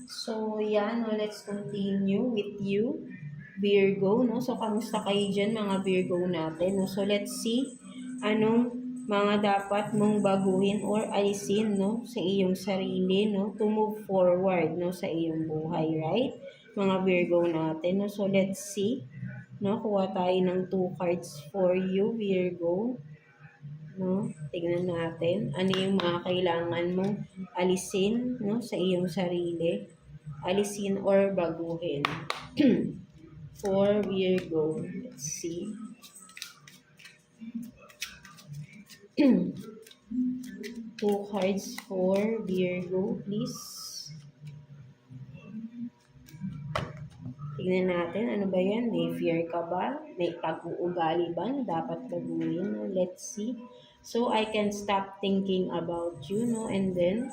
So, yan, no, let's continue with you, Virgo, no? So, kamusta kayo dyan, mga Virgo natin, no? So, let's see, anong mga dapat mong baguhin or alisin, no, sa iyong sarili, no, to move forward, no, sa iyong buhay, right? Mga Virgo natin, no? So, let's see, no, kuha tayo ng 2 cards for you, Virgo. No? Tignan natin ano yung mga kailangan mong alisin, no, sa iyong sarili. Alisin or baguhin. For Virgo. Let's see. 2 cards for Virgo, please. Tignan natin, ano ba yan? May fear ka ba? May pag-uugali ba na dapat baguhin? Let's see. So, I can stop thinking about you, no? And then,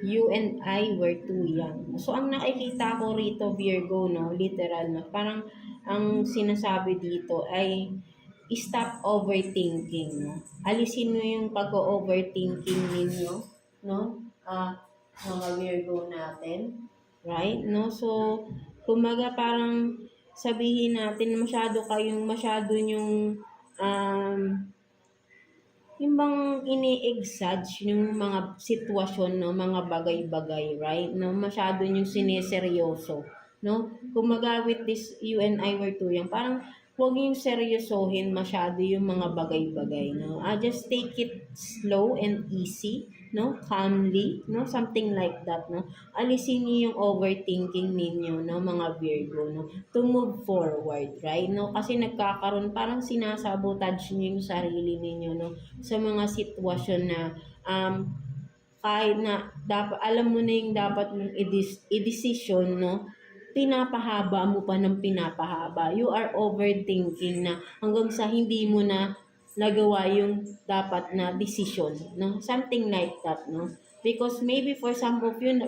you and I were too young. So, ang nakikita ko rito, Virgo, no? Literal, no? Parang, ang sinasabi dito ay, stop overthinking, no? Alisin mo yung pag-overthinking ninyo, no? Mga Virgo natin. Right? No? So, kumaga parang sabihin natin masyado yung yung bang ini-exage yung mga sitwasyon, no, mga bagay-bagay, right? No, masyado yung sineseryoso, no? Kumaga with this, you and I were too young, parang huwag yung seryosohin masyado yung mga bagay-bagay, no? Just take it slow and easy, no? Calmly, no? Something like that, no? Alisin niyo yung overthinking ninyo, no, mga Virgo, no? To move forward, right? No? Kasi nagkakaroon, parang sinasabotage niyo yung sarili ninyo, no? Sa mga sitwasyon na kahit na dapat, alam mo na yung dapat mong i-decision, no? Pinapahaba mo pa ng pinapahaba. You are overthinking na hanggang sa hindi mo na nagawa yung dapat na decision, no? Something like that, no? Because maybe for some of you,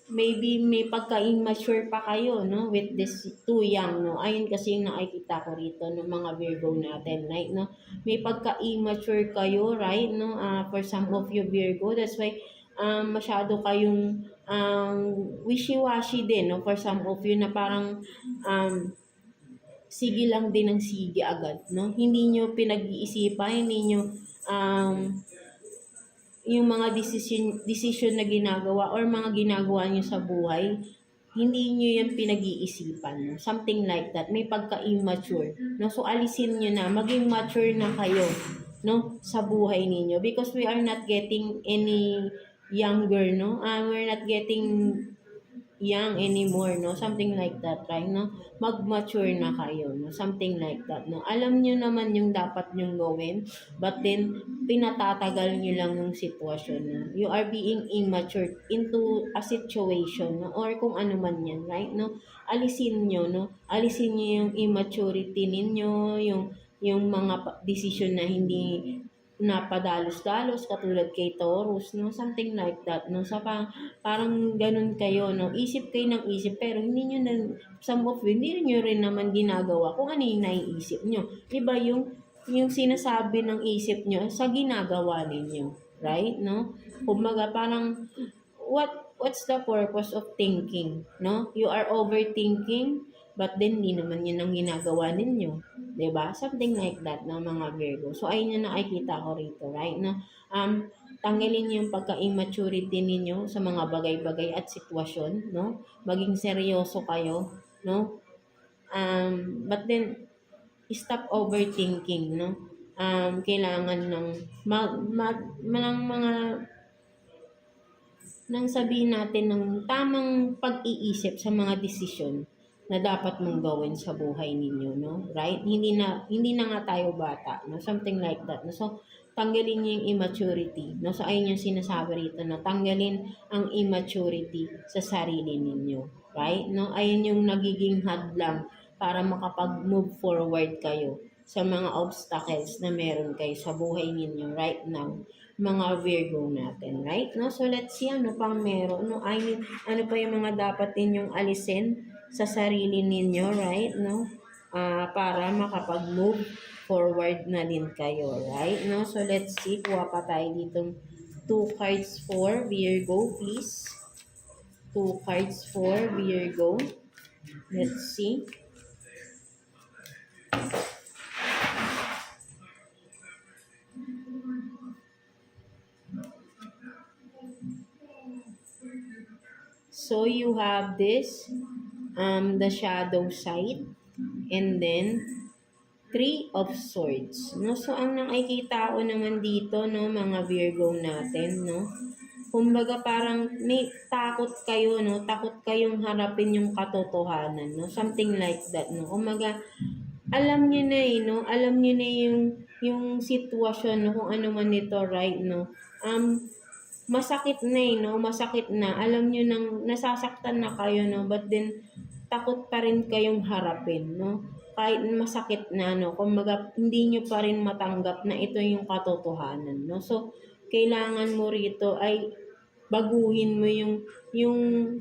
maybe may pagka-immature pa kayo, no, with this too young, no. Ayun kasi yung nakikita ko rito ng mga Virgo natin, right, no. May pagka-immature kayo, right, no, for some of you Virgo. That's why masyado kayong wishy-washy din, no, for some of you na parang sige lang din ng sige agad, no. Hindi nyo pinag-iisipan, hindi nyo yung mga decision na ginagawa or mga ginagawa nyo sa buhay, hindi nyo yan pinag-iisipan. No? Something like that. May pagka-immature. No? So, alisin nyo na. Maging mature na kayo, no, sa buhay ninyo. Because we are not getting any younger, no? We're not getting young anymore, no? Something like that, right, no? Mag-mature na kayo, no? Something like that, no? Alam nyo naman yung dapat nyong gawin, but then, pinatatagal nyo lang yung sitwasyon, no? You are being immature into a situation, no? Or kung ano man yan, right, no? Alisin nyo, no? Alisin nyo yung immaturity ninyo, yung mga decision na hindi napadalos-dalos katulad kay Taurus, no? Something like that, no? So, parang ganun kayo, no? Isip kayo ng isip, pero hindi nyo na, some of you, hindi nyo rin naman ginagawa kung ano yung naiisip nyo. Iba yung sinasabi ng isip nyo sa ginagawa ninyo, right, no? Kumbaga, parang, what's the purpose of thinking, no? You are overthinking, but then, hindi naman yun ang ginagawa ninyo. 'Di ba? Something like that ng mga Virgo. So, ayun yung nakikita ko rito, right? No? Tanggalin niyo yung pagka-immaturity ninyo sa mga bagay-bagay at sitwasyon, no? Maging seryoso kayo, no? But then, stop overthinking, no? Kailangan ng nang sabihin natin ng tamang pag-iisip sa mga desisyon na dapat mong gawin sa buhay ninyo, no? Right? Hindi na nga tayo bata, no? Something like that. No? So, tanggalin niyo yung immaturity, no? So, ayun yung sinasabi rito, na tanggalin ang immaturity sa sarili ninyo, right? No? Ayun yung nagiging hadlang para makapag-move forward kayo sa mga obstacles na meron kayo sa buhay ninyo right now, mga Virgo natin, right? No? So, let's see ano pang meron, no? Ano pa yung mga dapat ninyong alisin sa sarili ninyo, right, no? Para makapag-move forward na din kayo, right, no? So, let's see, kuha pa tayo dito 2 cards for Virgo, please. 2 cards for Virgo. Let's see. So you have this, the shadow side, and then 3 of Swords, no? So, ang nakikita ko naman dito, no, mga Virgo natin, no? Kumbaga parang may takot kayo, no? Takot kayong harapin yung katotohanan, no? Something like that, no? Kumbaga, alam niyo na eh, no? Alam niyo na yung sitwasyon, no? Kung ano man ito, right, no? Masakit na eh, no? Masakit na. Alam niyo nang nasasaktan na kayo, no? But then, takot pa rin kayong harapin, no? Kahit masakit na, no? Kumbaga, hindi nyo pa rin matanggap na ito yung katotohanan, no? So, kailangan mo rito ay baguhin mo yung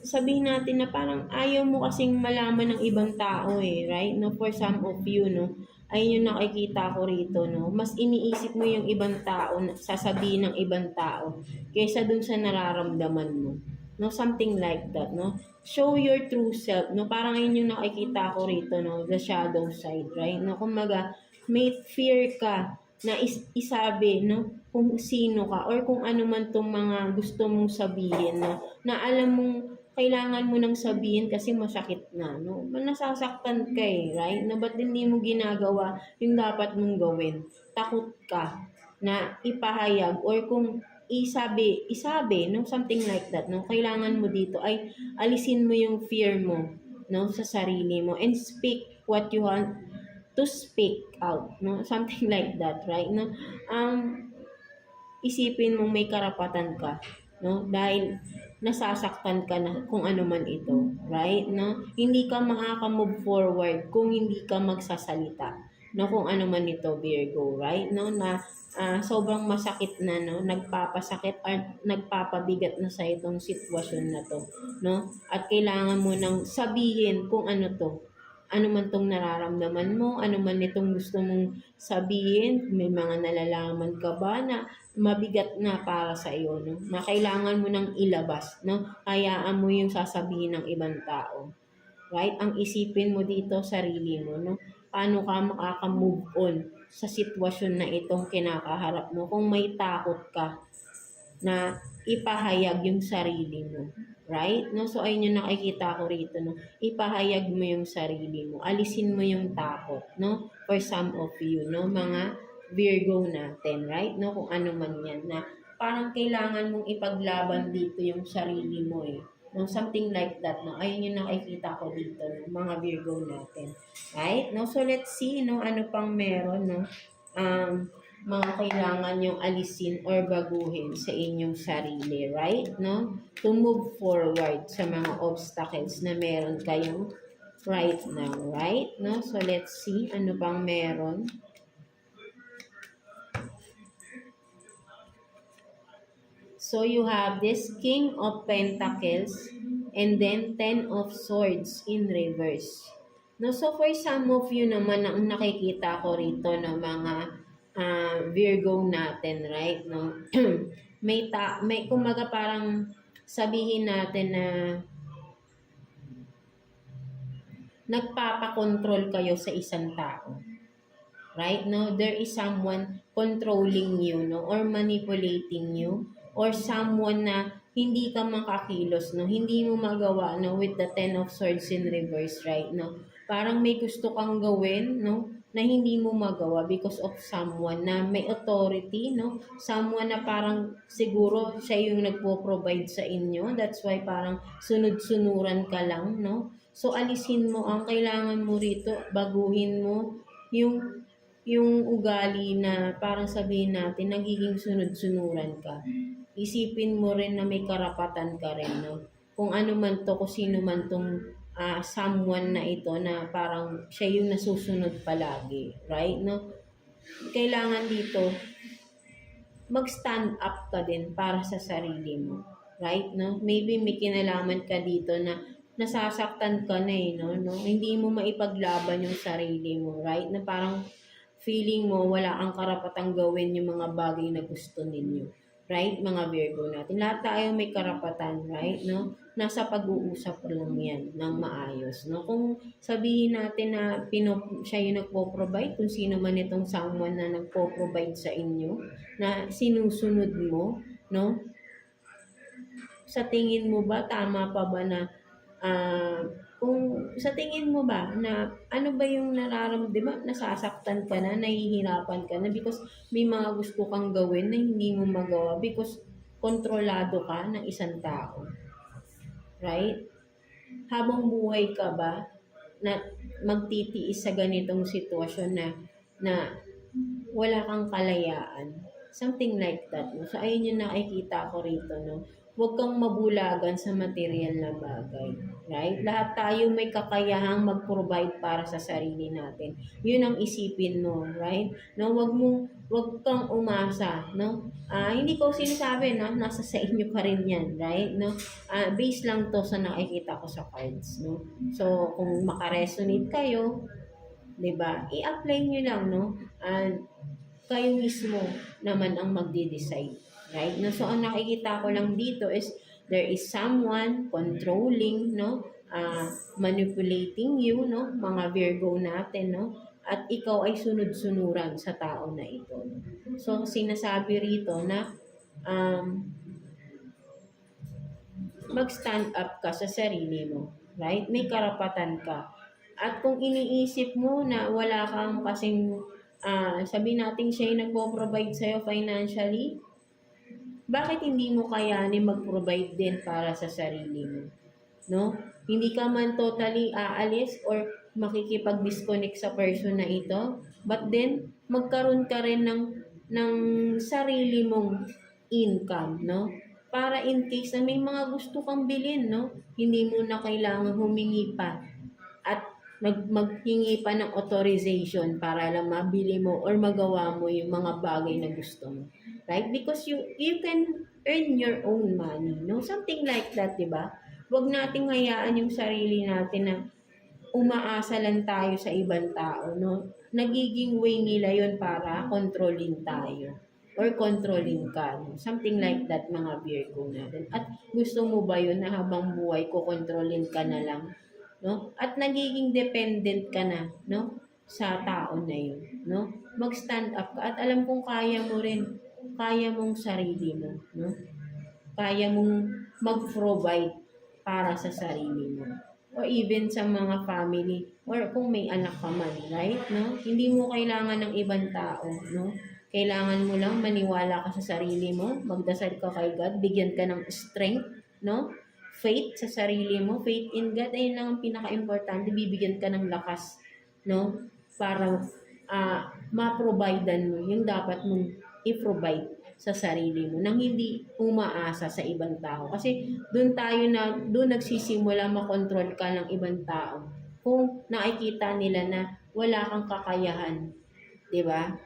sabihin natin na parang ayaw mo kasing malaman ng ibang tao eh, right? No, for some of you, no, ayun yung nakikita ko rito, no. Mas iniisip mo yung ibang tao, sasabihin ng ibang tao, kaysa dun sa nararamdaman mo. No, something like that, no. Show your true self, no. Parang ayun yung nakikita ko rito, no, the shadow side, right? No, kumaga, may fear ka na isabi, no, kung sino ka or kung ano man tong mga gusto mong sabihin, no, na alam mong kailangan mo nang sabihin kasi masakit na, no? Nasasaktan ka eh, right? No, ba't hindi mo ginagawa yung dapat mong gawin? Takot ka na ipahayag or kung isabi, no? Something like that, no? Kailangan mo dito ay alisin mo yung fear mo, no? Sa sarili mo and speak what you want to speak out, no? Something like that, right? No? Isipin mong may karapatan ka, no? Dahil nasasaktan ka na kung ano man ito, right? No? Hindi ka makaka-move forward kung hindi ka magsasalita, no? Kung ano man ito, Virgo, right? No? Na sobrang masakit na, no? Nagpapasakit or nagpapabigat na sa itong sitwasyon na to, no? At kailangan mo nang sabihin kung ano to, ano man tong nararamdaman mo, ano man itong gusto mong sabihin, may mga nalalaman ka ba na mabigat na para sa iyo, no? Na kailangan mo nang ilabas, no? Hayaan mo yung sasabihin ng ibang tao. Right? Ang isipin mo dito, sarili mo, no? Paano ka makaka-move on sa sitwasyon na itong kinakaharap mo kung may takot ka na ipahayag yung sarili mo. Right? No? So, ayun yung nakikita ko rito, no? Ipahayag mo yung sarili mo. Alisin mo yung takot, no? For some of you, no? Mga Virgo natin, right? No? Kung ano man yan, na parang kailangan mong ipaglaban dito yung sarili mo eh. No? Something like that, no? Ayun yung nakikita ko dito, no? Mga Virgo natin. Right? No? So, let's see, no? Ano pang meron, no? Mga kailangan yung alisin or baguhin sa inyong sarili, right? No? To move forward sa mga obstacles na meron kayong right now, right? No? So, let's see ano pang meron. So, you have this King of Pentacles and then 10 of Swords in reverse. No? So, for some of you naman, ang nakikita ko rito ng mga Virgo natin, right? No? may kumaga parang sabihin natin na nagpapakontrol kayo sa isang tao. Right? No? There is someone controlling you, no? Or manipulating you, or someone na hindi ka makakilos, no? Hindi mo magawa, no? With the 10 of Swords in reverse, right? No? Parang may gusto kang gawin, no? Na hindi mo magawa because of someone na may authority, no? Someone na parang siguro siya yung nagpo-provide sa inyo. That's why parang sunod-sunuran ka lang, no? So, alisin mo ang kailangan mo rito, baguhin mo yung ugali na parang sabihin natin, nagiging sunod-sunuran ka. Isipin mo rin na may karapatan ka rin, no? Kung ano man to, kung sino man tong someone na ito na parang siya yung nasusunod palagi, right? No? Kailangan dito mag-stand up ka din para sa sarili mo, right? No? Maybe may kinalaman ka dito na nasasaktan ka na eh, no? Hindi mo maipaglaban yung sarili mo, right? Na parang feeling mo wala kang karapatang gawin yung mga bagay na gusto ninyo. Right, mga Virgo natin. Lahat tayo may karapatan, right, no? Nasa pag-uusap lang yan ng maayos, no? Kung sabihin natin na siya yung nagpo-provide, kung sino man itong someone na nagpo-provide sa inyo, na sinusunod mo, no? Sa tingin mo ba, tama pa ba na kung sa tingin mo ba na ano ba yung nararamdaman, nasasaktan ka na, nahihirapan ka na because may mga gusto kang gawin na hindi mo magawa because kontrolado ka ng isang tao, right? Habang buhay ka ba na magtitiis sa ganitong sitwasyon na wala kang kalayaan. Something like that, no? So, ayun yung nakikita ko rito, no? Huwag kang mabulagan sa material na bagay. Right? Lahat tayo may kakayahang mag-provide para sa sarili natin. Yun ang isipin mo, right? No, wag kang umasa, no? Hindi ko sinasabi, no? Nasa sa inyo pa rin yan, right? No? Base lang to sa nakikita ko sa cards, no? So, kung makaresonate kayo, 'di ba? I-apply niyo lang, no? And kayo mismo naman ang magde-decide, right? No, so ang nakikita ko lang dito is there is someone controlling, no? Manipulating you, no? Mga Virgo natin, no? At ikaw ay sunod-sunuran sa tao na ito. So sinasabi rito na mag-stand up ka sa sarili mo, right? May karapatan ka. At kung iniisip mo na wala kang kasing sabi natin siya yung nagpo-provide sa'yo financially, bakit hindi mo kayanin mag-provide din para sa sarili mo? No? Hindi ka man totally aalis or makikipag-disconnect sa person na ito, but then magkaroon ka rin ng sarili mong income, no? Para in case na may mga gusto kang bilhin, no? Hindi mo na kailangan humingi pa at maghingi pa ng authorization para lang mabili mo or magawa mo yung mga bagay na gusto mo. Right? Because you can earn your own money. No? Something like that, di ba? Huwag nating hayaan yung sarili natin na umaasa lang tayo sa ibang tao. No? Nagiging way nila yon para controlling tayo or controlling ka. No? Something like that, mga Virgo natin. At gusto mo ba yun na habang buhay ko controlling ka na lang? No? At nagiging dependent ka na, no? Sa tao na yun, no? Mag-stand up ka at alam kong kaya mo rin, kaya mong sarili mo, no? Kaya mong mag-provide para sa sarili mo. Or even sa mga family, or kung may anak ka man, right? No? Hindi mo kailangan ng ibang tao, no? Kailangan mo lang maniwala ka sa sarili mo, magdasal ka kay God, bigyan ka ng strength, no? Faith sa sarili mo, faith in God, ayun lang ang pinaka-importante, bibigyan ka ng lakas, no? Para ma-providean mo yung dapat mong i-provide sa sarili mo nang hindi umaasa sa ibang tao. Kasi doon nagsisimula makontrol ka ng ibang tao. Kung nakikita nila na wala kang kakayahan, 'di ba?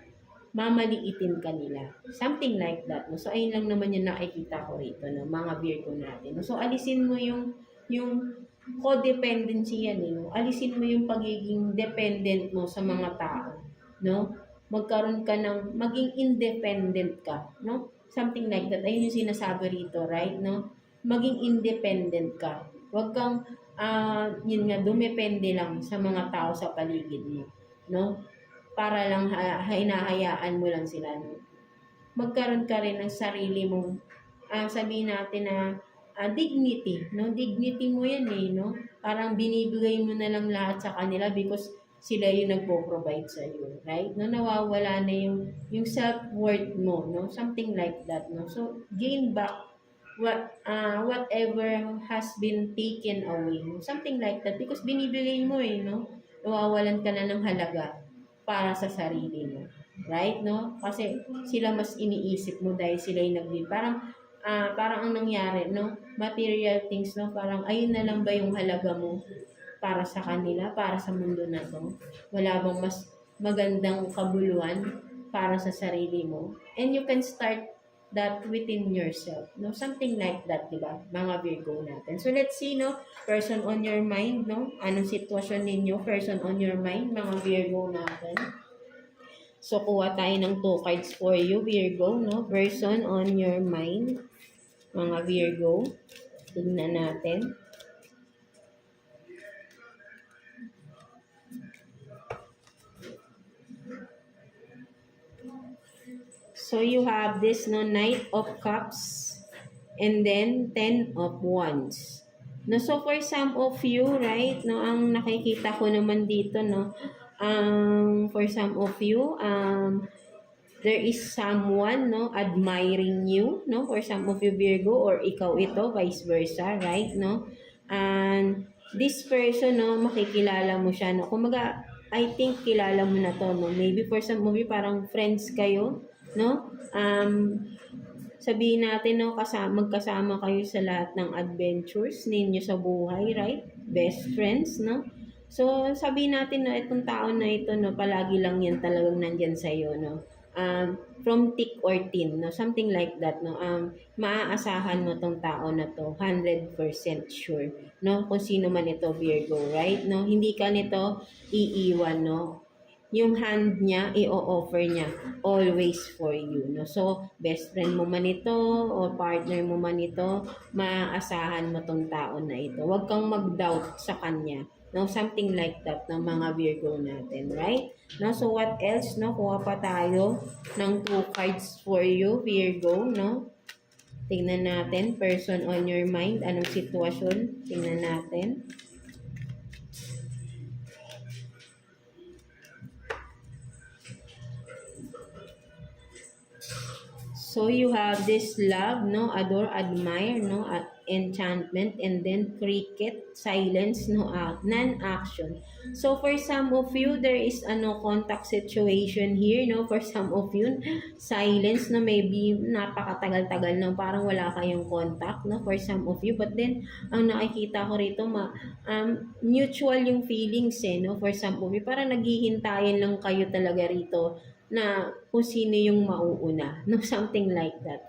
Mamaliitin ka nila. Something like that. No? So, ayun lang naman yung nakikita ko rito, no? Mga Virgo natin. No? So, alisin mo yung codependency yan, no? Alisin mo yung pagiging dependent mo sa mga tao, no? Magkaroon ka maging independent ka, no? Something like that. Ayun yung sinasabi rito, right, no? Maging independent ka. Huwag kang, yun nga, dumepende lang sa mga tao sa paligid mo, no? Para lang hinahayaan mo lang sila. No? Magkaroon ka rin ng sarili mong, sabihin natin na dignity. No? Dignity mo yan eh. No? Parang binibigay mo na lang lahat sa kanila because sila yung nagpo-provide sa iyo. Right? No? Nawawala na yung self-worth mo. No? Something like that. No? So, gain back whatever has been taken away. No? Something like that. Because binibigay mo eh. No? Nawawalan ka na ng halaga para sa sarili mo. Right, no? Kasi sila mas iniisip mo dahil sila yung parang ang nangyari, no? Material things, no? Parang ayun na lang ba yung halaga mo para sa kanila, para sa mundo na to? Wala bang mas magandang kabuluhan para sa sarili mo? And you can start that within yourself, no? Something like that, di ba? Mga Virgo natin. So, let's see, no? Person on your mind, no? Anong sitwasyon ninyo? Person on your mind, mga Virgo natin. So, kuha tayo ng 2 cards for you, Virgo, no? Person on your mind, mga Virgo. Tignan natin. So, you have this, no? Knight of Cups, and then 10 of Wands. No, so for some of you, right, no, ang nakikita ko naman dito, no, for some of you, there is someone, no, admiring you, no, for some of you Virgo, or ikaw ito, vice versa, right, no, and this person, no, makikilala mo siya, no, kumaga, I think kilala mo na to, no, maybe for some of you, parang friends kayo, no, sabihin natin, no, magkasama kayo sa lahat ng adventures ninyo sa buhay, right? Best friends, no? So, sabihin natin, no, itong tao na ito, no, palagi lang yan talagang nandyan sa'yo, no? From thick or thin, no? Something like that, no? Maaasahan mo tong tao na to, 100% sure, no? Kung sino man ito, Virgo, right? No? Hindi ka nito iiwan, no? Yung hand niya, i-offer niya always for you, no? So, best friend mo man ito o partner mo man ito, maaasahan mo tong tao na ito. Huwag kang mag-doubt sa kanya. No, something like that ng mga Virgo natin, right? No, so what else, no? Kuha pa tayo ng 2 cards for you, Virgo, no? Tingnan natin, person on your mind, anong sitwasyon? Tingnan natin. So you have this love, no, adore, admire, no, enchantment, and then cricket, silence, no, non-action. So for some of you, there is a no contact situation here, no. For some of you, silence, no, maybe napakatagal-tagal na parang wala kayong contact, no, for some of you. But then ang nakikita ko rito, mutual yung feelings, no, for some of you. Parang naghihintayin lang kayo talaga rito na kung sino yung mauuna, no, something like that,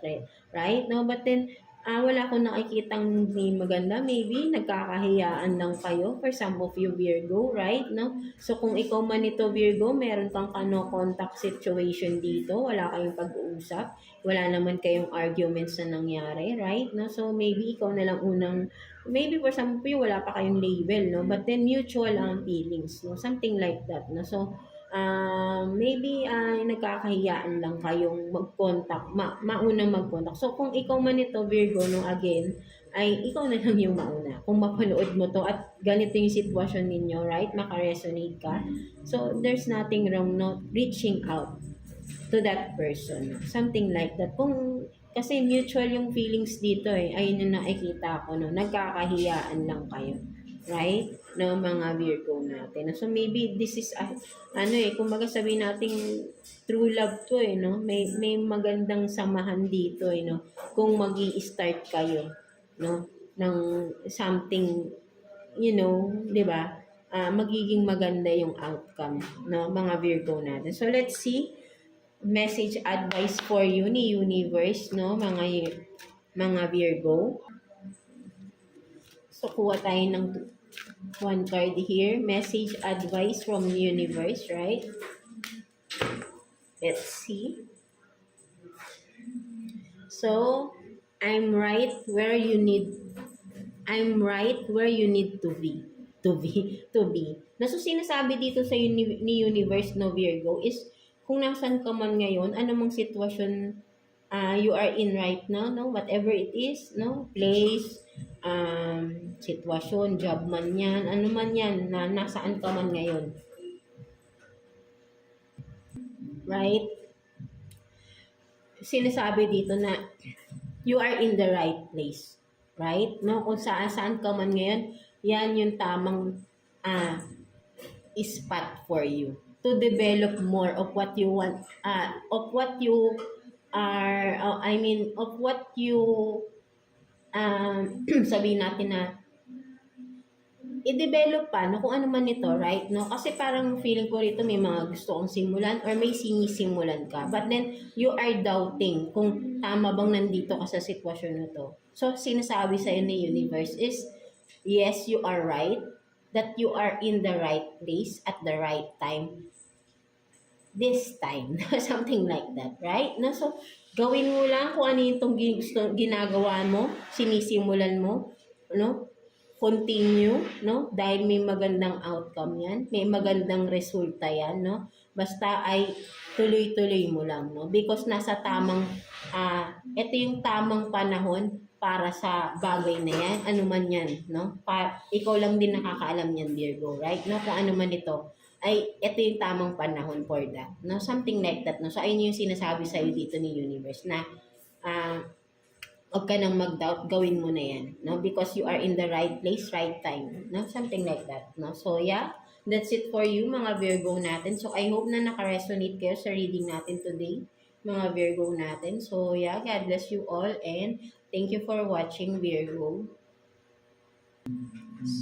right? No, but then wala akong nakikitang may maganda, maybe nagkakahiyaan lang kayo for some of you Virgo, right? No, so kung ikaw man ito Virgo, meron kang no contact situation dito, wala kayong pag-uusap, wala naman kayong arguments na nangyari, right? No, so maybe ikaw na lang unang, maybe for some of you wala pa kayong label, no, but then mutual ang feelings, no, something like that, no. So maybe nagkakahiyaan lang kayong mag-contact, maunang mag-contact. So, kung ikaw man ito, Virgo, no, again, ay ikaw na lang yung mauna. Kung mapanood mo to at ganito yung sitwasyon ninyo, right? Makaresonate ka. So, there's nothing wrong, no, reaching out to that person. Something like that. Kasi mutual yung feelings dito ayun yung nakikita ko, no, nagkakahiyaan lang kayo. Right? No, mga Virgo natin. So, maybe this is, kumbaga sabihin natin, true love to, no? May magandang samahan dito, no? Kung magi-start kayo, no? Ng something, di ba? Magiging maganda yung outcome, no? Mga Virgo natin. So, let's see. Message advice for you ni Universe, no? Mga Virgo. So, kuha tayo ng 1 card here. Message advice from the universe, right? Let's see. So, I'm right where you need to be. So, sinasabi dito sa ni universe, no, Virgo, is kung nasan ka man ngayon, anumang sitwasyon you are in right now, no, whatever it is, no, place, sitwasyon, job man yan, ano man yan, na nasaan ka man ngayon. Right? Sinasabi dito na you are in the right place. Right? No, kung saan ka man ngayon, yan yung tamang spot for you to develop more of what you want, of what you are, of what you sabihin natin na i-develop pa, no, kung ano man ito, right? No, kasi parang feeling ko rito may mga gusto kong simulan or may sinisimulan ka, but then you are doubting kung tama bang nandito ka sa sitwasyon na to. So, sinasabi sa ni universe is, yes, you are right, that you are in the right place at the right time. this time. Something like that, right? No? So, gawin mo lang kung ano yung ginagawa mo, sinisimulan mo, no? Continue, no? Dahil may magandang outcome yan, may magandang resulta yan, no? Basta ay tuloy-tuloy mo lang, no? Because nasa tamang, ito yung tamang panahon para sa bagay na yan, ano man yan, no? Ikaw lang din nakakaalam yan, Virgo, right? No? Kung ano man ito, ay ito yung tamang panahon for that, no? Something like that, no? So, ayun yung sinasabi sa'yo dito ni Universe na, huwag ka nang mag-doubt, gawin mo na yan, no? Because you are in the right place, right time, no? Something like that, no? So, yeah, that's it for you, mga Virgo natin. So, I hope na naka-resonate kayo sa reading natin today, mga Virgo natin. So, yeah, God bless you all and thank you for watching, Virgo.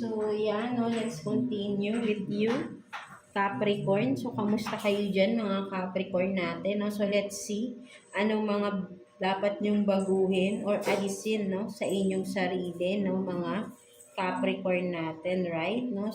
So, yeah, no, let's continue with you, Capricorn. So, kamusta kayo dyan, mga Capricorn natin, no? So, let's see anong mga dapat nyong baguhin or alisin, no, sa inyong sarili, no, mga Capricorn natin, right? No?